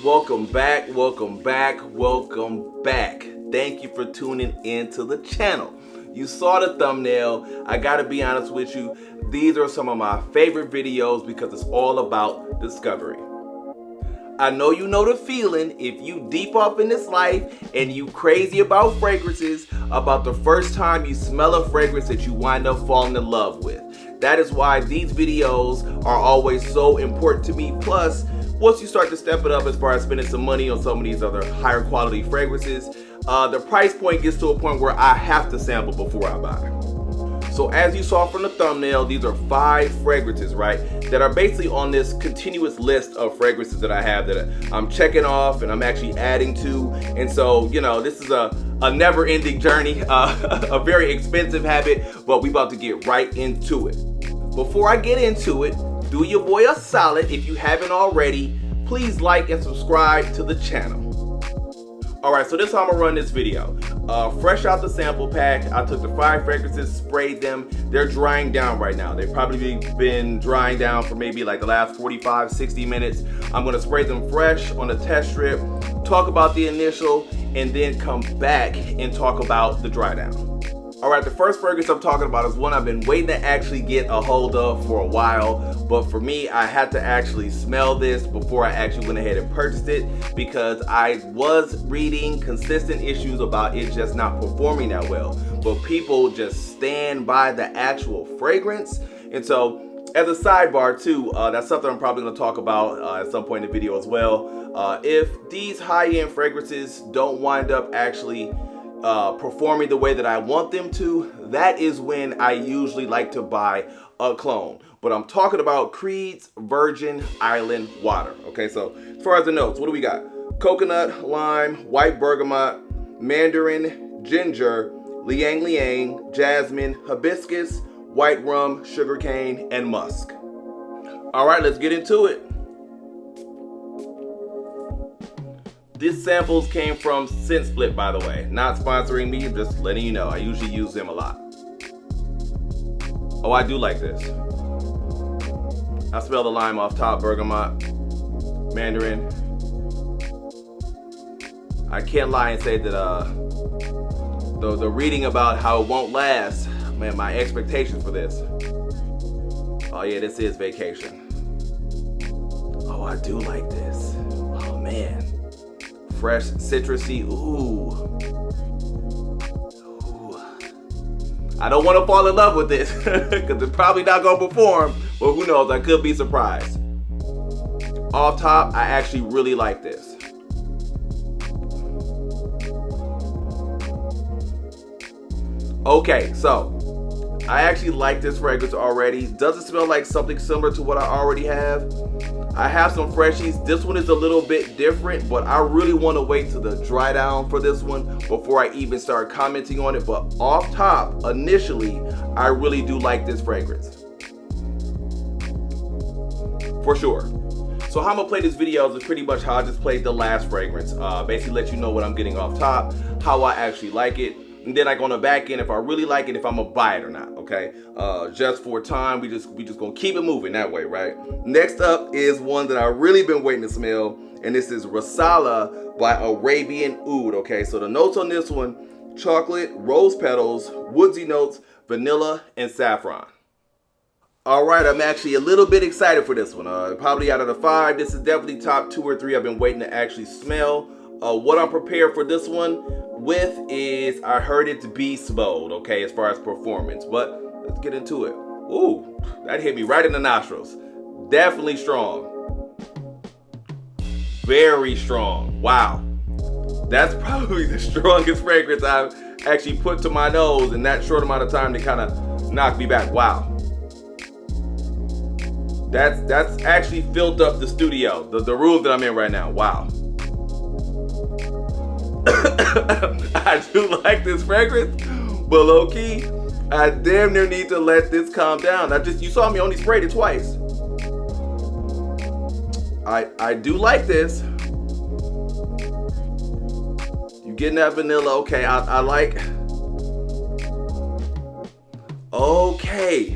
Welcome back. Thank you for tuning into the channel. You saw the thumbnail. I gotta be honest with you, these are some of my favorite videos because it's all about discovery. I know you know the feeling if you deep off in this life and you crazy about fragrances, about the first time you smell a fragrance that you wind up falling in love with. That is why these videos are always so important to me. Plus, once you start to step it up as far as spending some money on some of these other higher quality fragrances, the price point gets to a point where I have to sample before I buy. So as you saw from the thumbnail, these are 5 fragrances, right, that are basically on this continuous list of fragrances that I have that I'm checking off and I'm actually adding to. And so, you know, this is a never-ending journey, a very expensive habit, but we about to get right into it. Before I get into it, do your boy a solid. If you haven't already, please like and subscribe to the channel. Alright, so this is how I'm gonna run this video. Fresh out the sample pack, I took the 5 fragrances, sprayed them. They're drying down right now. They've probably been drying down for maybe like the last 45, 60 minutes. I'm gonna spray them fresh on a test strip, talk about the initial, and then come back and talk about the dry down. Alright, the first fragrance I'm talking about is one I've been waiting to actually get a hold of for a while, but for me, I had to actually smell this before I actually went ahead and purchased it because I was reading consistent issues about it just not performing that well, but people just stand by the actual fragrance. And so, as a sidebar too, that's something I'm probably going to talk about at some point in the video as well. If these high-end fragrances don't wind up actually performing the way that I want them to, that is when I usually like to buy a clone. But I'm talking about Creed's Virgin Island Water. Okay, so as far as the notes, what do we got? Coconut, lime, white bergamot, mandarin, ginger, liang liang, jasmine, hibiscus, white rum, sugarcane, and musk. All right, let's get into it. These samples came from Scent Split, by the way. Not sponsoring me, just letting you know. I usually use them a lot. Oh, I do like this. I smell the lime off top, bergamot, mandarin. I can't lie and say that the reading about how it won't last, man, my expectations for this. Oh yeah, this is vacation. Oh, I do like this. Oh man. Fresh, citrusy, ooh. I don't want to fall in love with this because it's probably not going to perform, but who knows, I could be surprised. Off top, I actually really like this. Okay, so I actually like this fragrance already. Does it smell like something similar to what I already have? I have some freshies. This one is a little bit different, but I really want to wait till the dry down for this one before I even start commenting on it. But off top, initially, I really do like this fragrance. For sure. So how I'm going to play this video is pretty much how I just played the last fragrance. Basically let you know what I'm getting off top, how I actually like it. And then I go on the back end if I really like it, if I'm gonna buy it or not, okay? Just for time, we just gonna keep it moving that way, right? Next up is one that I've really been waiting to smell, and this is Rossa by Arabian Oud, okay? So the notes on this one, chocolate, rose petals, woodsy notes, vanilla, and saffron. All right, I'm actually a little bit excited for this one. Probably out of the 5, this is definitely top 2 or 3 I've been waiting to actually smell. What I'm prepared for this one with is I heard it to beast mode, okay, as far as performance, but let's get into it. Ooh, that hit me right in the nostrils. Definitely strong. Very strong. Wow. That's probably the strongest fragrance I've actually put to my nose in that short amount of time to kind of knock me back. Wow. That's actually filled up the studio, the room that I'm in right now. Wow. I do like this fragrance, but low key, I damn near need to let this calm down. You saw me only sprayed it twice. I do like this. You getting that vanilla? Okay, I like. Okay.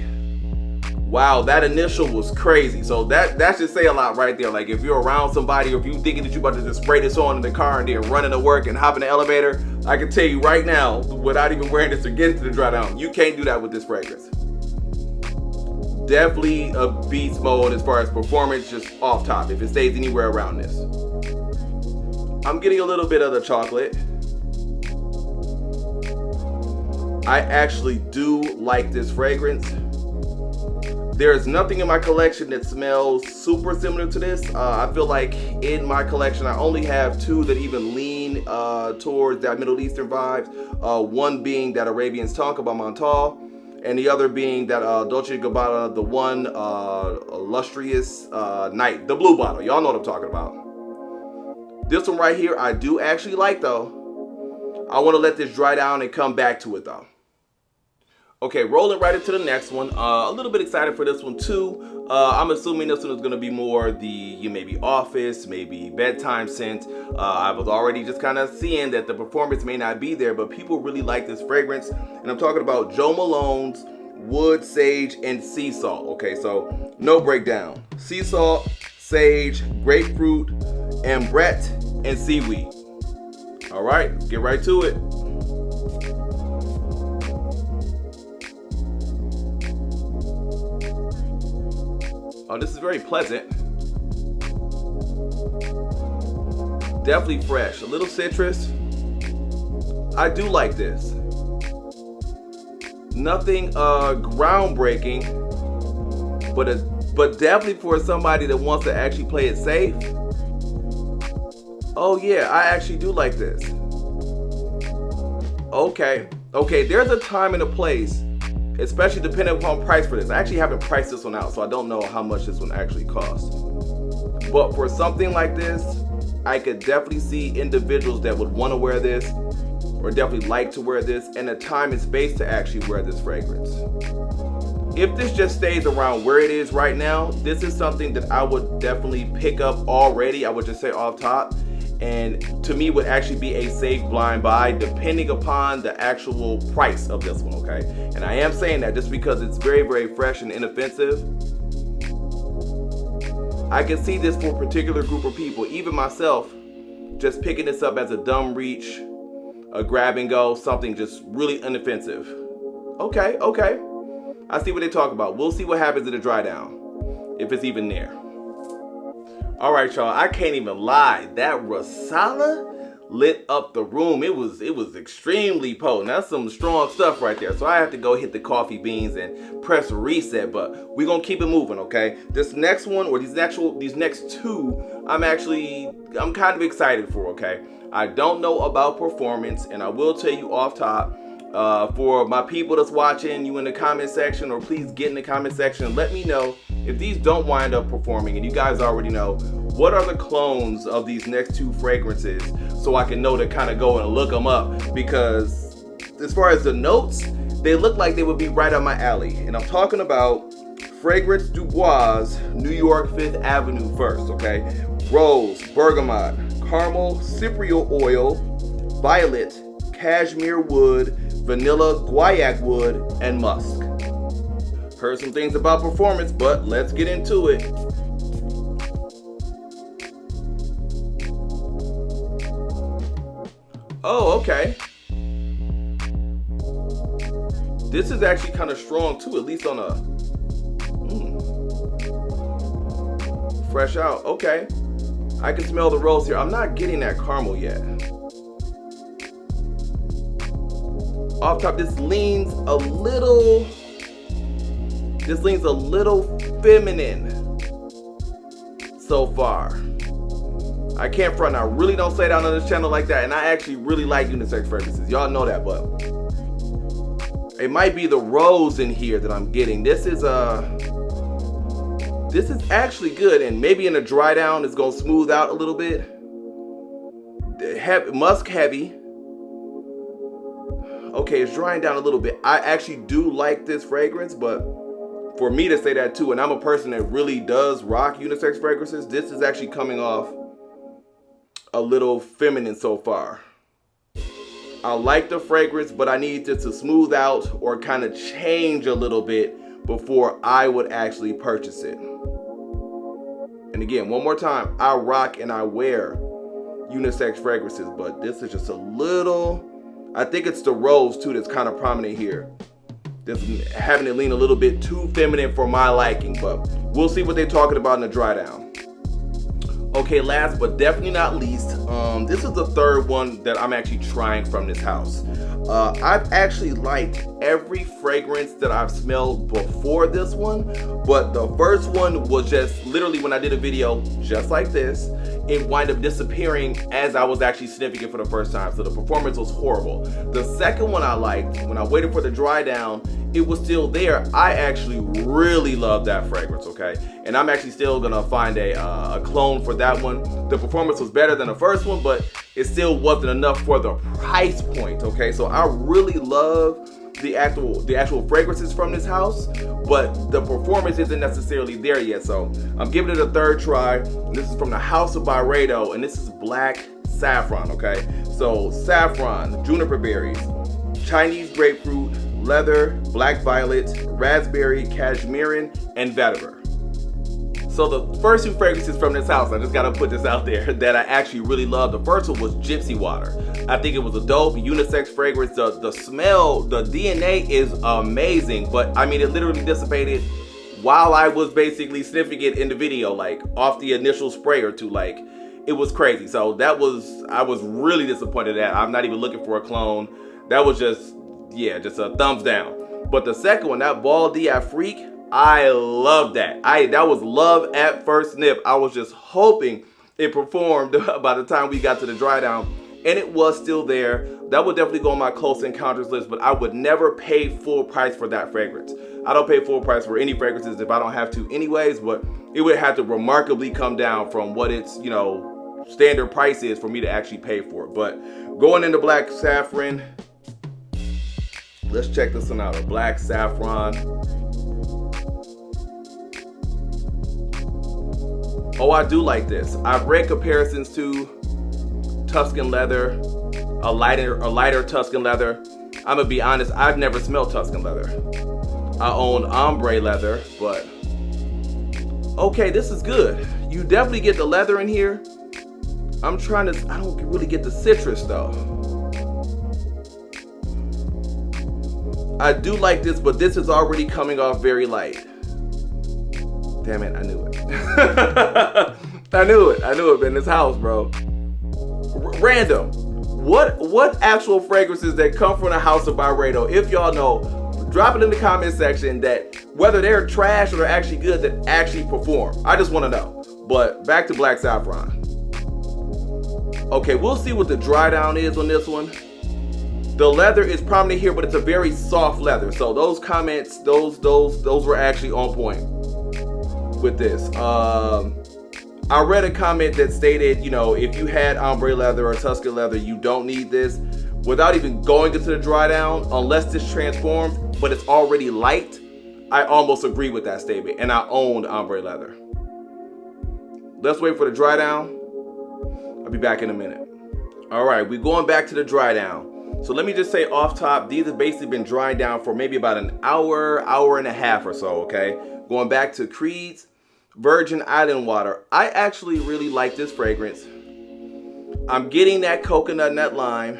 Wow, that initial was crazy. So that should say a lot right there. Like if you're around somebody, or if you thinking that you're about to just spray this on in the car and then run into work and hop in the elevator, I can tell you right now, without even wearing this or getting to the dry down, you can't do that with this fragrance. Definitely a beast mode as far as performance, just off top, if it stays anywhere around this. I'm getting a little bit of the chocolate. I actually do like this fragrance. There's nothing in my collection that smells super similar to this. I feel like in my collection, I only have two that even lean towards that Middle Eastern vibes. One being that Arabian Tonka by Montal, and the other being that Dolce & Gabbana, the one illustrious night, the blue bottle. Y'all know what I'm talking about. This one right here, I do actually like though. I want to let this dry down and come back to it though. Okay, rolling right into the next one. A little bit excited for this one too. I'm assuming this one is going to be more the maybe office, maybe bedtime scent. I was already just kind of seeing that the performance may not be there, but people really like this fragrance. And I'm talking about Jo Malone's Wood, Sage, and Sea Salt. Okay, so no breakdown. Sea salt, sage, grapefruit, ambrette, and seaweed. All right, let's get right to it. Oh, this is very pleasant. Definitely fresh. A little citrus. I do like this. Nothing groundbreaking, but definitely for somebody that wants to actually play it safe. Oh yeah, I actually do like this. Okay, there's a time and a place, especially depending upon price for this. I actually haven't priced this one out, so I don't know how much this one actually costs. But for something like this, I could definitely see individuals that would want to wear this, or definitely like to wear this, and a time and space to actually wear this fragrance. If this just stays around where it is right now, this is something that I would definitely pick up already. I would just say off top. And to me would actually be a safe blind buy depending upon the actual price of this one, okay? And I am saying that just because it's very, very fresh and inoffensive. I can see this for a particular group of people, even myself, just picking this up as a dumb reach, a grab and go, something just really inoffensive. Okay. I see what they talk about. We'll see what happens in the dry down, if it's even there. All right, y'all, I can't even lie. That Rossa lit up the room. It was extremely potent. That's some strong stuff right there. So I have to go hit the coffee beans and press reset, but we're going to keep it moving, okay? This next one, or these next two, I'm kind of excited for, okay? I don't know about performance, and I will tell you off top, for my people that's watching, you in the comment section, or please get in the comment section, let me know if these don't wind up performing, and you guys already know, what are the clones of these next two fragrances, so I can know to kind of go and look them up, because as far as the notes, they look like they would be right up my alley. And I'm talking about Fragrance Du Bois, New York 5th Avenue first, okay? Rose, bergamot, caramel, cypriol oil, violet, cashmere wood, vanilla, guaiac wood, and musk. Heard some things about performance, but let's get into it. Oh, okay. This is actually kind of strong too, at least on a fresh out. Okay. I can smell the rose here. I'm not getting that caramel yet. Off top, this leans a little feminine so far. I can't front. I really don't say that on this channel like that, and I actually really like unisex fragrances. Y'all know that, but it might be the rose in here that I'm getting. This is actually good, and maybe in a dry down it's gonna smooth out a little bit. Musk heavy. Okay, it's drying down a little bit. I actually do like this fragrance, but for me to say that too, and I'm a person that really does rock unisex fragrances, this is actually coming off a little feminine so far. I like the fragrance, but I need it to smooth out or kind of change a little bit before I would actually purchase it. And again, one more time, I rock and I wear unisex fragrances, but this is just a little, I think it's the rose too that's kind of prominent here. That's having it lean a little bit too feminine for my liking, but we'll see what they're talking about in the dry down. Okay, last but definitely not least, this is the third one that I'm actually trying from this house. I've actually liked every fragrance that I've smelled before this one, but the first one was just literally when I did a video just like this, it wound up disappearing as I was actually sniffing it for the first time, so the performance was horrible. The second one I liked, when I waited for the dry down, it was still there. I actually really love that fragrance, okay? And I'm actually still gonna find a clone for that one. The performance was better than the first one, but it still wasn't enough for the price point, okay? So I really love the actual fragrances from this house, but the performance isn't necessarily there yet. So I'm giving it a third try. This is from the House of Byredo, and this is Black Saffron, okay? So saffron, juniper berries, Chinese grapefruit, leather, black violet, raspberry, cashmere, and vetiver. So the first two fragrances from this house, I just gotta put this out there, that I actually really love. The first one was Gypsy Water. I think it was a dope unisex fragrance. The smell, the DNA is amazing, but I mean, it literally dissipated while I was basically sniffing it in the video, like off the initial spray or two. Like, it was crazy. So that was, I was really disappointed at. I'm not even looking for a clone. That was just, yeah, just a thumbs down. But the second one, that Bal d'Afrique, I love that. That was love at first sniff. I was just hoping it performed by the time we got to the dry down, and it was still there. That would definitely go on my close encounters list, but I would never pay full price for that fragrance. I don't pay full price for any fragrances if I don't have to anyways, but it would have to remarkably come down from what its, you know, standard price is for me to actually pay for it. But going into Black Saffron, let's check this one out. A Black Saffron. Oh, I do like this. I've read comparisons to Tuscan leather, a lighter Tuscan leather. I'm gonna be honest, I've never smelled Tuscan leather. I own ombre leather, but okay, this is good. You definitely get the leather in here. I don't really get the citrus though. I do like this, but this is already coming off very light. Damn it, I knew it. I knew it, in this house, bro. Random. What actual fragrances that come from the House of Byredo, if y'all know, drop it in the comment section, that whether they're trash or they're actually good, that actually perform. I just want to know. But back to Black Saffron. Okay, we'll see what the dry down is on this one. The leather is prominent here, but it's a very soft leather. So those comments, those were actually on point with this. I read a comment that stated, you know, if you had ombre leather or Tuscan leather, you don't need this. Without even going into the dry down, unless this transforms, but it's already light, I almost agree with that statement. And I owned ombre leather. Let's wait for the dry down. I'll be back in a minute. All right, we're going back to the dry down. So let me just say off top, these have basically been drying down for maybe about an hour and a half or so, okay? Going back to Creed's Virgin Island Water. I actually really like this fragrance. I'm getting that coconut and that lime.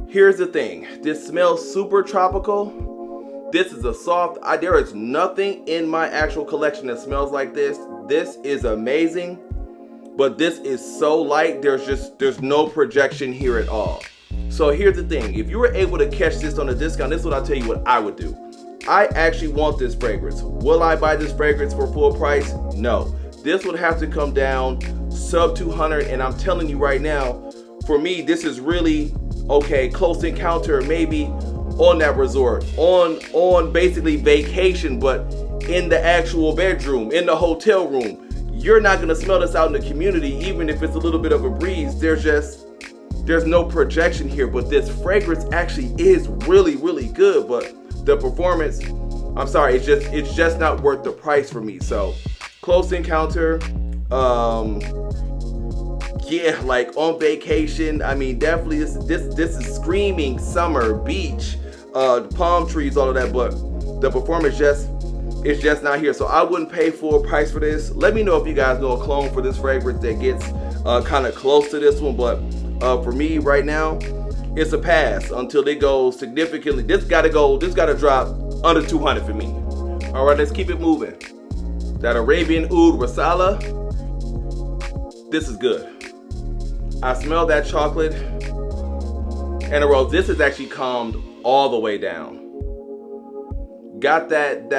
Here's the thing. This smells super tropical. This is a soft, there is nothing in my actual collection that smells like this. This is amazing, but this is so light, there's no projection here at all. So here's the thing. If you were able to catch this on a discount, this is what I'll tell you what I would do. I actually want this fragrance. Will I buy this fragrance for full price? No. This would have to come down sub 200, and I'm telling you right now, for me, this is really, okay, close encounter, maybe on that resort, on basically vacation, but in the actual bedroom, in the hotel room. You're not gonna smell this out in the community, even if it's a little bit of a breeze. There's no projection here, but this fragrance actually is really, really good, but the performance, I'm sorry, it's just not worth the price for me. So close encounter, yeah, like on vacation. I mean, definitely this is screaming summer, beach, palm trees, all of that. But the performance it's just not here. So I wouldn't pay full price for this. Let me know if you guys know a clone for this fragrance that gets kind of close to this one, but for me right now, it's a pass until it goes significantly. This gotta drop under 200 for me. All right, let's keep it moving. That Arabian Oud Rasala, this is good. I smell that chocolate and a rose. This is actually calmed all the way down. Got that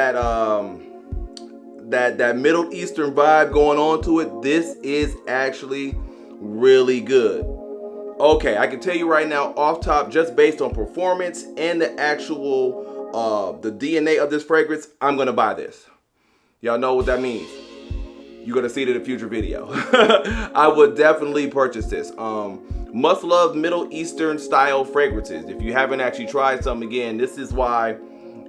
Middle Eastern vibe going on to it. This is actually really good. Okay, I can tell you right now off top, just based on performance and the actual the DNA of this fragrance, I'm gonna buy this. Y'all know what that means. You're gonna see it in a future video. I would definitely purchase this. Must love Middle Eastern style fragrances. If you haven't actually tried some, again, this is why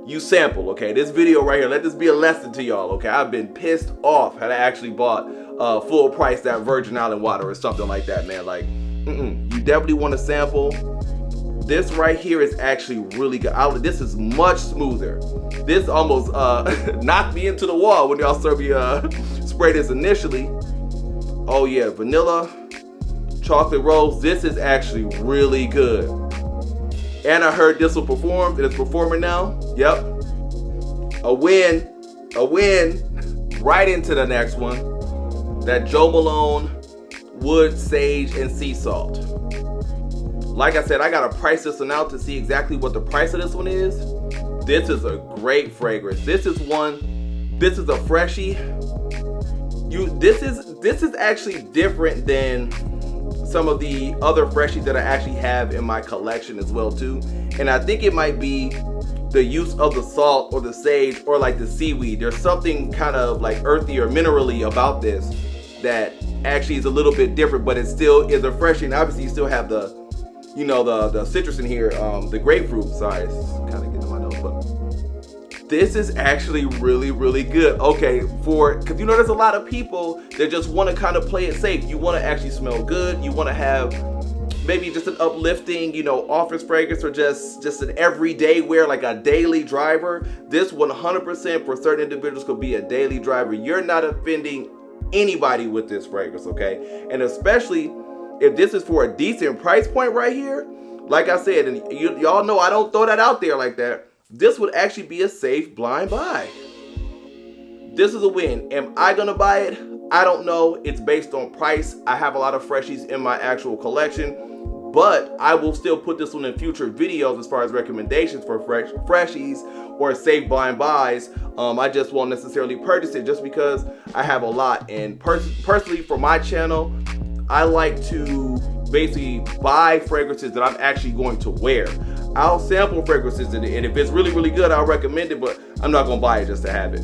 you sample, okay? This video right here, let this be a lesson to y'all, okay? I've been pissed off had I actually bought full price that Virgin Island water or something like that, man. Like, you definitely want to sample. This right here is actually really good. This is much smoother. This almost knocked me into the wall when y'all saw me spray this initially. Oh yeah, vanilla, chocolate rose. This is actually really good. And I heard this will perform, and it's performing now. Yep. A win. A win. Right into the next one. That Jo Malone Wood, Sage, and Sea Salt. Like I said, I gotta price this one out to see exactly what the price of this one is. This is a great fragrance. This is a freshie. This is actually different than some of the other freshies that I actually have in my collection as well too. And I think it might be the use of the salt or the sage or like the seaweed. There's something kind of like earthy or minerally about this that actually is a little bit different, but it still is a freshie. And obviously you still have the, you know, the citrus in here, the grapefruit. Sorry, it's kind of getting in my nose, but this is actually really, really good. Okay, because you know there's a lot of people that just want to kind of play it safe. You want to actually smell good. You want to have maybe just an uplifting, you know, office fragrance or just an everyday wear, like a daily driver. This 100% for certain individuals could be a daily driver. You're not offending anybody with this fragrance, okay? And especially if this is for a decent price point right here, like I said, and y'all know I don't throw that out there like that, this would actually be a safe blind buy. This is a win. Am I gonna buy it? I don't know. It's based on price. I have a lot of freshies in my actual collection, but I will still put this one in future videos as far as recommendations for freshies or safe blind buys. I just won't necessarily purchase it just because I have a lot. And personally for my channel, I like to basically buy fragrances that I'm actually going to wear. I'll sample fragrances and if it's really, really good, I'll recommend it, but I'm not gonna buy it just to have it.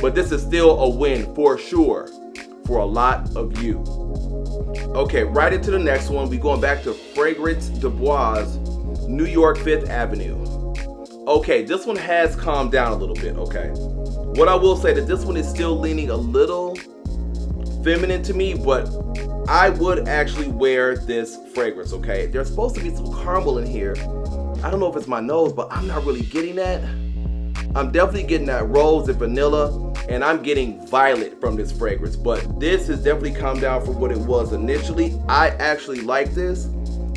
But this is still a win for sure for a lot of you. Okay, right into the next one. We're going back to Fragrance de Bois, New York 5th Avenue. Okay, this one has calmed down a little bit, okay? What I will say that this one is still leaning a little feminine to me, but I would actually wear this fragrance, okay? There's supposed to be some caramel in here. I don't know if it's my nose, but I'm not really getting that. I'm definitely getting that rose and vanilla, and I'm getting violet from this fragrance, but this has definitely calmed down from what it was initially. I actually like this.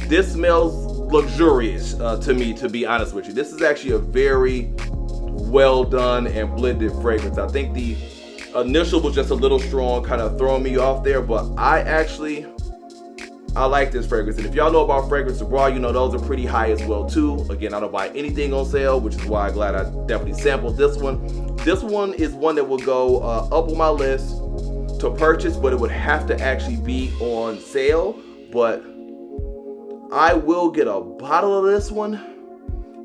This smells luxurious to me, to be honest with you. This is actually a very well done and blended fragrance. I think the initial was just a little strong, kind of throwing me off there, but I like this fragrance. And if y'all know about Fragrance de Bois, you know those are pretty high as well too. Again, I don't buy anything on sale, which is why I'm glad I definitely sampled this one. This one is one that will go up on my list to purchase, but it would have to actually be on sale. But I will get a bottle of this one.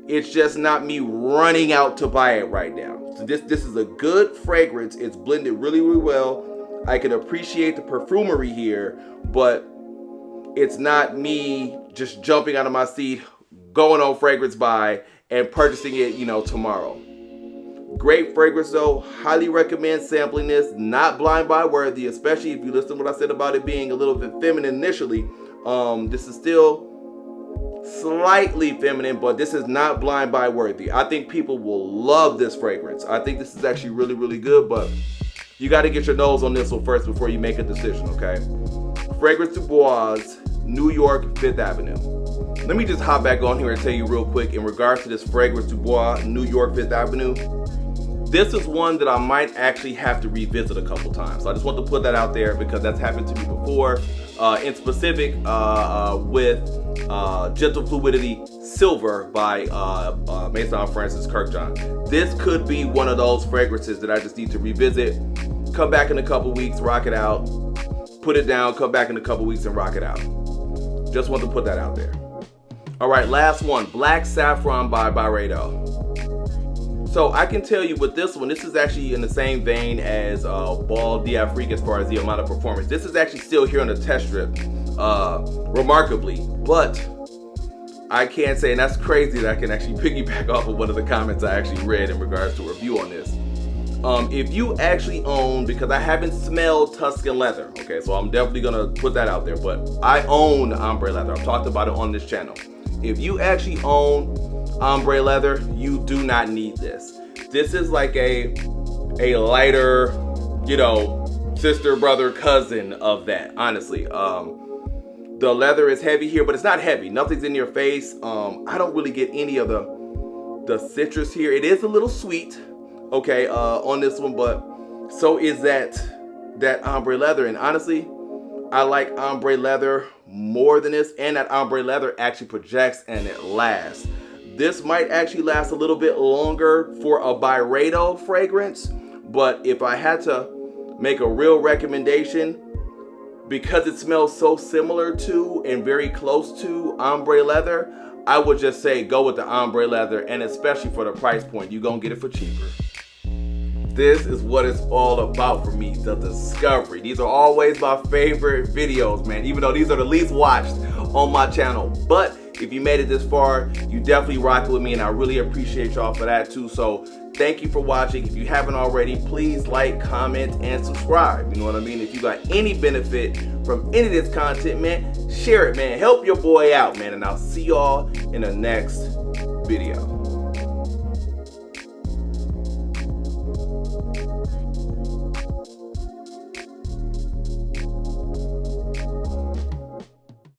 It's just not me running out to buy it right now. So this is a good fragrance. It's blended really, really well. I can appreciate the perfumery here, but it's not me just jumping out of my seat, going on fragrance buy and purchasing it, you know, tomorrow. Great fragrance though. Highly recommend sampling this. Not blind buy worthy, especially if you listen to what I said about it being a little bit feminine initially. This is still slightly feminine, but this is not blind buy worthy. I think people will love this fragrance. I think this is actually really, really good, but you got to get your nose on this one first before you make a decision, okay? Fragrance du Bois, New York, 5th Avenue. Let me just hop back on here and tell you real quick in regards to this Fragrance du Bois, New York, 5th Avenue. This is one that I might actually have to revisit a couple times. So I just want to put that out there because that's happened to me before. In specific, with Gentle Fluidity Silver by Maison Francis Kirkjohn. This could be one of those fragrances that I just need to revisit. Come back in a couple weeks, rock it out, put it down, come back in a couple weeks and rock it out. Just want to put that out there. All right, last one, Black Saffron by Byredo. So I can tell you with this one, this is actually in the same vein as Bal d'Afrique as far as the amount of performance. This is actually still here on the test strip, remarkably, but I can say, and that's crazy that I can actually piggyback off of one of the comments I actually read in regards to a review on this. If you actually own, because I haven't smelled Tuscan leather, okay, so I'm definitely gonna put that out there, but I own ombre leather. I've talked about it on this channel. If you actually own ombre leather, you do not need this. This is like a lighter, you know, sister, brother, cousin of that, honestly. The leather is heavy here, but it's not heavy. Nothing's in your face. I don't really get any of the citrus here. It is a little sweet, okay, on this one, but so is that ombre leather. And honestly, I like ombre leather more than this, and that ombre leather actually projects and it lasts. This might actually last a little bit longer for a Byredo fragrance, but if I had to make a real recommendation, because it smells so similar to and very close to ombre leather, I would just say go with the ombre leather, and especially for the price point, you're gonna get it for cheaper. This is what it's all about for me, the discovery. These are always my favorite videos, man, even though these are the least watched on my channel. But if you made it this far, you definitely rock with me, and I really appreciate y'all for that too. So thank you for watching. If you haven't already, please like, comment, and subscribe. You know what I mean? If you got any benefit from any of this content, man, share it, man. Help your boy out, man. And I'll see y'all in the next video.